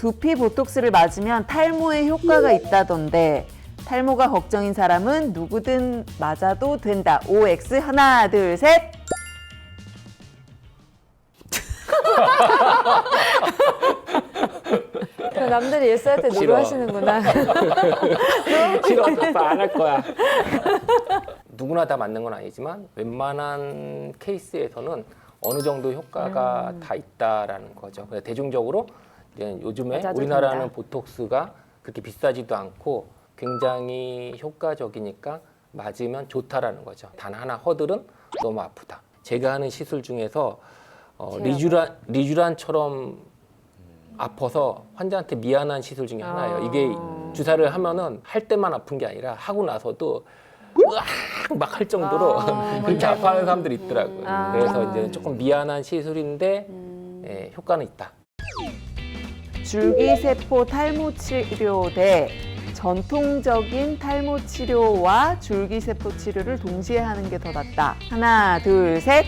두피 보톡스를 맞으면 탈모에 효과가 있다던데 탈모가 걱정인 사람은 누구든 맞아도 된다. OX 하나 둘 셋. 남들이 예스할 때 싫어. 노래하시는구나. 싫어, 안 할 거야. 누구나 다 맞는 건 아니지만 웬만한 케이스에서는 어느 정도 효과가 다 있다라는 거죠. 그래서 대중적으로 이제 요즘에 맞아도 우리나라는 된다. 보톡스가 그렇게 비싸지도 않고 굉장히 효과적이니까 맞으면 좋다라는 거죠. 단 하나 허들은 너무 아프다. 제가 하는 시술 중에서 리쥬란처럼 아파서 환자한테 미안한 시술 중에 하나예요. 이게 주사를 하면은 할 때만 아픈 게 아니라 하고 나서도 으악 막 할 정도로 그렇게 아파하는 사람들이 있더라고요. 그래서 이제 조금 미안한 시술인데 예, 효과는 있다. 줄기세포 탈모 치료 대 전통적인 탈모 치료와 줄기세포 치료를 동시에 하는 게 더 낫다. 하나, 둘, 셋.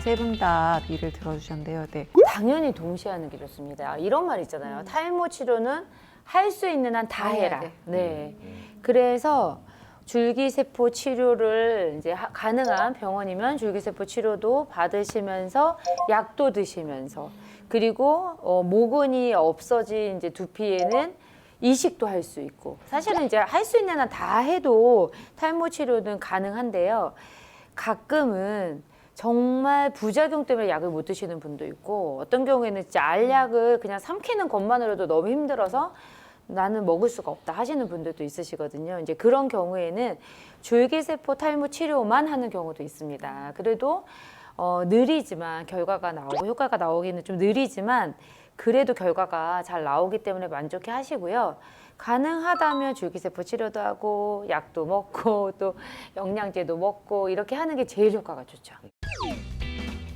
세 분 다 B를 들어주셨는데요. 네. 당연히 동시에 하는 게 좋습니다. 이런 말 있잖아요. 탈모 치료는 할 수 있는 한 다 해라. 네. 그래서 줄기세포 치료를 이제 가능한 병원이면 줄기세포 치료도 받으시면서 약도 드시면서 그리고 모근이 없어진 이제 두피에는 이식도 할 수 있고 사실은 이제 할 수 있는 한 다 해도 탈모 치료는 가능한데요. 가끔은 정말 부작용 때문에 약을 못 드시는 분도 있고 어떤 경우에는 진짜 알약을 그냥 삼키는 것만으로도 너무 힘들어서 나는 먹을 수가 없다 하시는 분들도 있으시거든요. 이제 그런 경우에는 줄기세포 탈모 치료만 하는 경우도 있습니다. 그래도 느리지만 결과가 나오고 효과가 나오기는 좀 느리지만 그래도 결과가 잘 나오기 때문에 만족해 하시고요. 가능하다면 줄기세포 치료도 하고 약도 먹고 또 영양제도 먹고 이렇게 하는 게 제일 효과가 좋죠.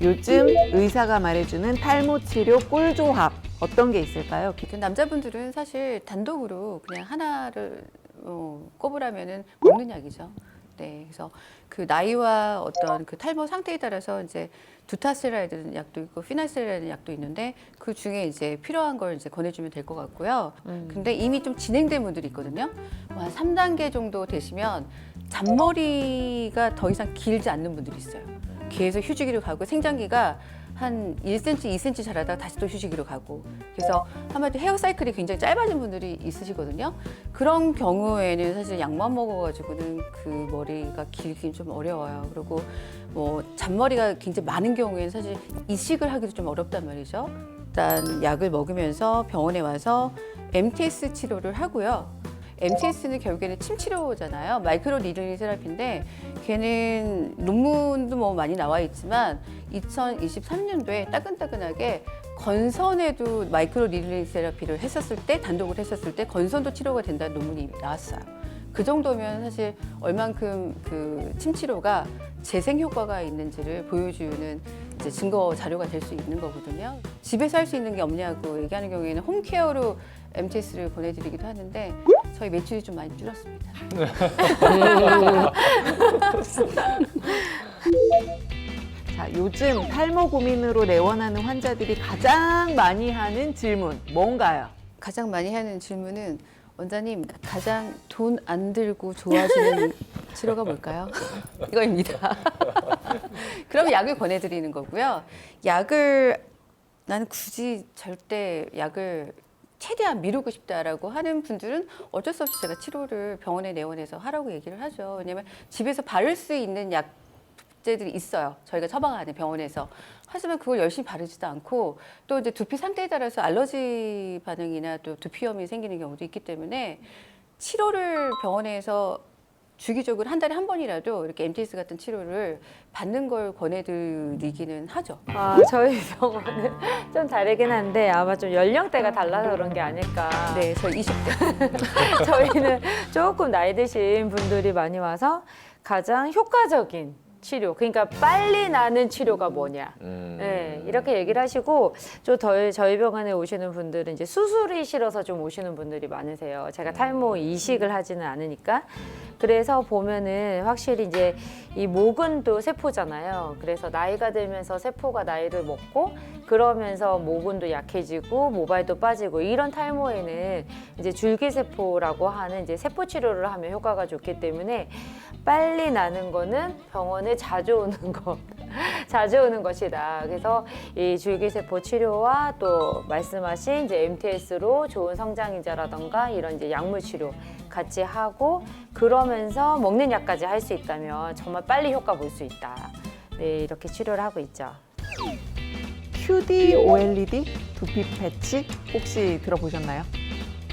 요즘 의사가 말해주는 탈모 치료 꿀조합 어떤 게 있을까요? 그 남자분들은 사실 단독으로 그냥 하나를 꼽으라면은 먹는 약이죠. 네, 그래서 그 나이와 어떤 그 탈모 상태에 따라서 이제 두타셀이라는 약도 있고 피나셀이라는 약도 있는데 그 중에 이제 필요한 걸 이제 권해주면 될 것 같고요. 근데 이미 좀 진행된 분들이 있거든요. 한 3단계 정도 되시면 잔머리가 더 이상 길지 않는 분들이 있어요. 계속 휴지기로 가고 생장기가 한 1cm, 2cm 자라다가 다시 또 휴지기로 가고 그래서 한마디로 헤어 사이클이 굉장히 짧아진 분들이 있으시거든요. 그런 경우에는 사실 약만 먹어가지고는 그 머리가 길긴 좀 어려워요. 그리고 뭐 잔머리가 굉장히 많은 경우에는 사실 이식을 하기도 좀 어렵단 말이죠. 일단 약을 먹으면서 병원에 와서 MTS 치료를 하고요. MTS는 결국에는 침 치료잖아요. 마이크로 니들링 테라피인데 걔는 논문도 뭐 많이 나와 있지만 2023년도에 따끈따끈하게 건선에도 마이크로 니들링 테라피를 했었을 때 단독으로 했었을 때 건선도 치료가 된다는 논문이 나왔어요. 그 정도면 사실 얼만큼 그 침 치료가 재생 효과가 있는지를 보여주는 이제 증거 자료가 될 수 있는 거거든요. 집에서 할 수 있는 게 없냐고 얘기하는 경우에는 홈케어로 MTS를 보내드리기도 하는데 저희 매출이 좀 많이 줄었습니다. 자, 요즘 탈모 고민으로 내원하는 환자들이 가장 많이 하는 질문 뭔가요? 가장 많이 하는 질문은 원장님 가장 돈 안 들고 좋아하시는 치료가 뭘까요? 이거입니다. 그럼 약을 권해드리는 거고요. 약을 나는 굳이 절대 약을 최대한 미루고 싶다라고 하는 분들은 어쩔 수 없이 제가 치료를 병원에 내원해서 하라고 얘기를 하죠. 왜냐하면 집에서 바를 수 있는 약제들이 있어요. 저희가 처방하는 병원에서. 하지만 그걸 열심히 바르지도 않고 또 이제 두피 상태에 따라서 알러지 반응이나 또 두피염이 생기는 경우도 있기 때문에 치료를 병원에서 주기적으로 한 달에 한 번이라도 이렇게 MTS 같은 치료를 받는 걸 권해드리기는 하죠. 저희 병원은 좀 다르긴 한데 아마 좀 연령대가 달라서 그런 게 아닐까. 네, 저 20대. 저희는 조금 나이 드신 분들이 많이 와서 가장 효과적인 치료. 그러니까 빨리 나는 치료가 뭐냐. 네, 이렇게 얘기를 하시고 저희 병원에 오시는 분들은 이제 수술이 싫어서 좀 오시는 분들이 많으세요. 제가 탈모 이식을 하지는 않으니까. 그래서 보면은 확실히 이제 이 목은 또 세포잖아요. 그래서 나이가 들면서 세포가 나이를 먹고 그러면서 모근도 약해지고 모발도 빠지고 이런 탈모에는 이제 줄기세포라고 하는 이제 세포 치료를 하면 효과가 좋기 때문에 빨리 나는 거는 병원에 자주 오는 거, 자주 오는 것이다. 그래서 이 줄기세포 치료와 또 말씀하신 이제 MTS로 좋은 성장인자라던가 이런 이제 약물 치료 같이 하고 그러면서 먹는 약까지 할 수 있다면 정말 빨리 효과 볼 수 있다. 네, 이렇게 치료를 하고 있죠. QD OLED 두피 패치 혹시 들어보셨나요?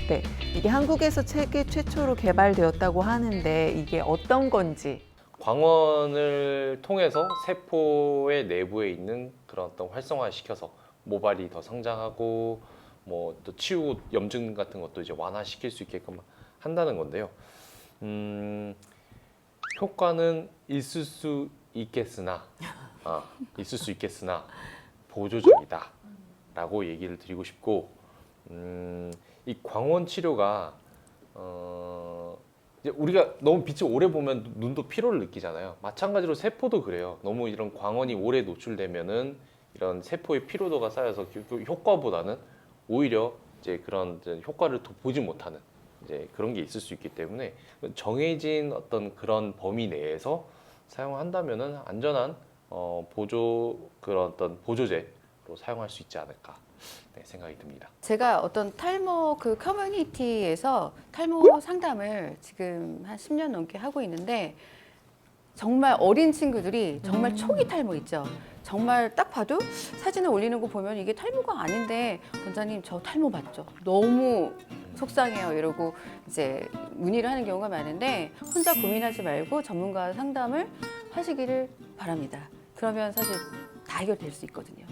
네, 이게 한국에서 세계 최초로 개발되었다고 하는데 이게 어떤 건지. 광원을 통해서 세포의 내부에 있는 그런 어떤 활성화시켜서 모발이 더 성장하고 뭐 또 치우 염증 같은 것도 이제 완화시킬 수 있게끔 한다는 건데요. 효과는 있을 수 있겠으나 보조적이다라고 얘기를 드리고 싶고, 이 광원 치료가 이제 우리가 너무 빛을 오래 보면 눈도 피로를 느끼잖아요. 마찬가지로 세포도 그래요. 너무 이런 광원이 오래 노출되면은 이런 세포의 피로도가 쌓여서 효과보다는 오히려 이제 그런 효과를 더 보지 못하는 이제 그런 게 있을 수 있기 때문에 정해진 어떤 그런 범위 내에서 사용한다면은 안전한 그런 어떤 보조제로 사용할 수 있지 않을까 생각이 듭니다. 제가 어떤 탈모 그 커뮤니티에서 탈모 상담을 지금 한 10년 넘게 하고 있는데 정말 어린 친구들이 정말 초기 탈모 있죠. 정말 딱 봐도 사진을 올리는 거 보면 이게 탈모가 아닌데 원장님 저 탈모 맞죠? 너무 속상해요 이러고 이제 문의를 하는 경우가 많은데 혼자 고민하지 말고 전문가 상담을 하시기를 바랍니다. 그러면 사실 다 해결될 수 있거든요.